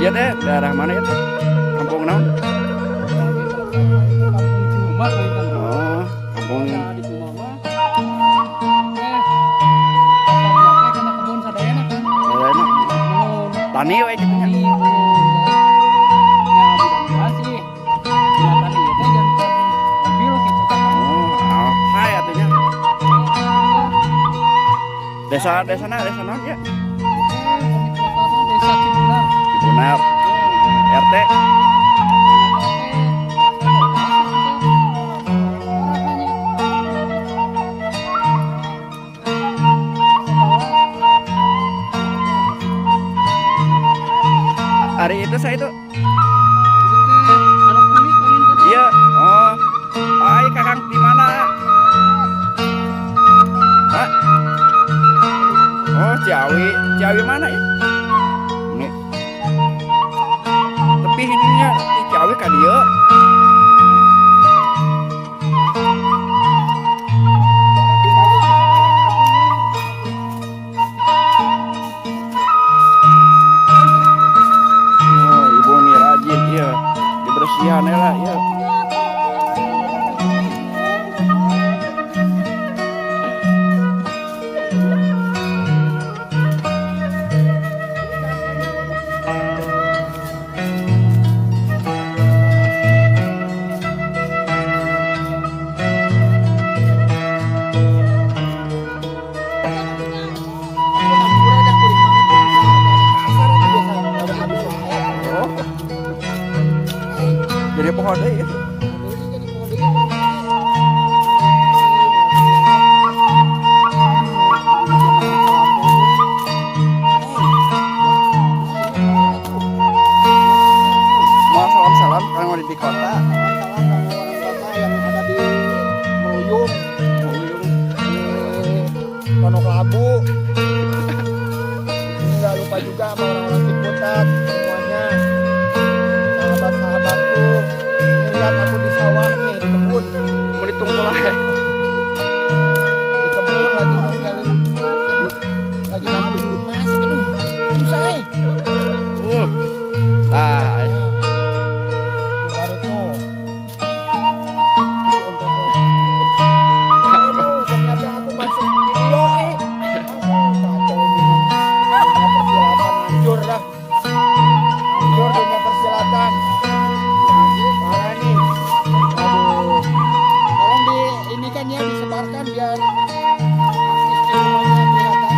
Iya teh, daerah mana ya teh? Kampung naon? Oh, kampung. Tani we gitu nya. Desa na ya. Desa Cibunar. RT. Hari itu saya itu. Iya. Oh. Ai kakang di mana? Hah? Oh, Ciawi. Ciawi mana ya? Nih. Tapi ininya di Ciawi ka dieu. Oh, ibu nih rajin iya. Dibersihan lah iya. Jadi pohon deh itu. Mau salam-salam kalau mau di kota. Yang ada di Meluyung, di Pondok Labu. Nggak lupa juga sama orang-orang Ciputat semuanya. Sahabat-sahabatku, ini lihat aku di sawah nih, di kebun. Mau ditunggu lah. Di kebun lagi ngambil emas. Aduh, susah eh. Nah, Baru tuh. Aduh, ternyata aku masuk video eh. Kacau ini. Persilatan hancur dah. Hancur dunia persilatan. Parah nih. Aduh. Tolong di ini kan ya disebarkan biar artis semuanya kelihatan.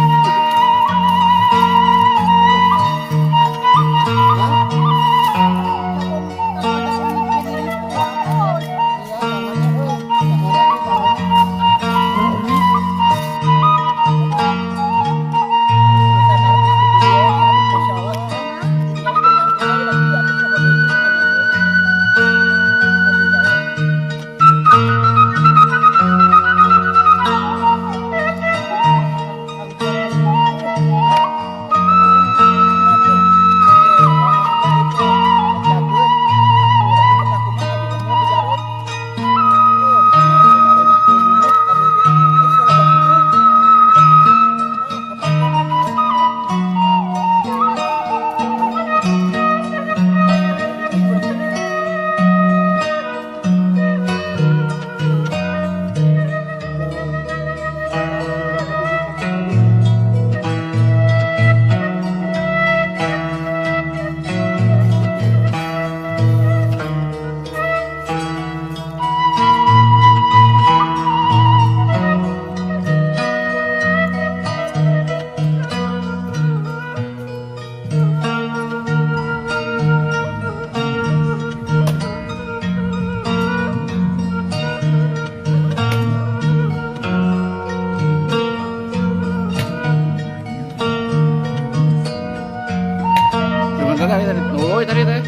tadi tadi teh.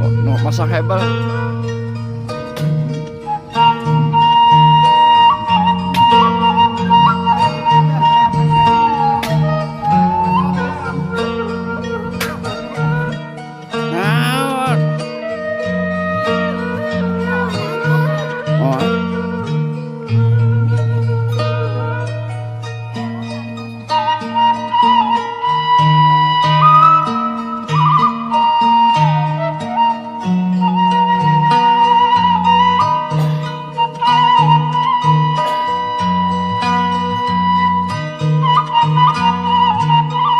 Oh, no masak hebel.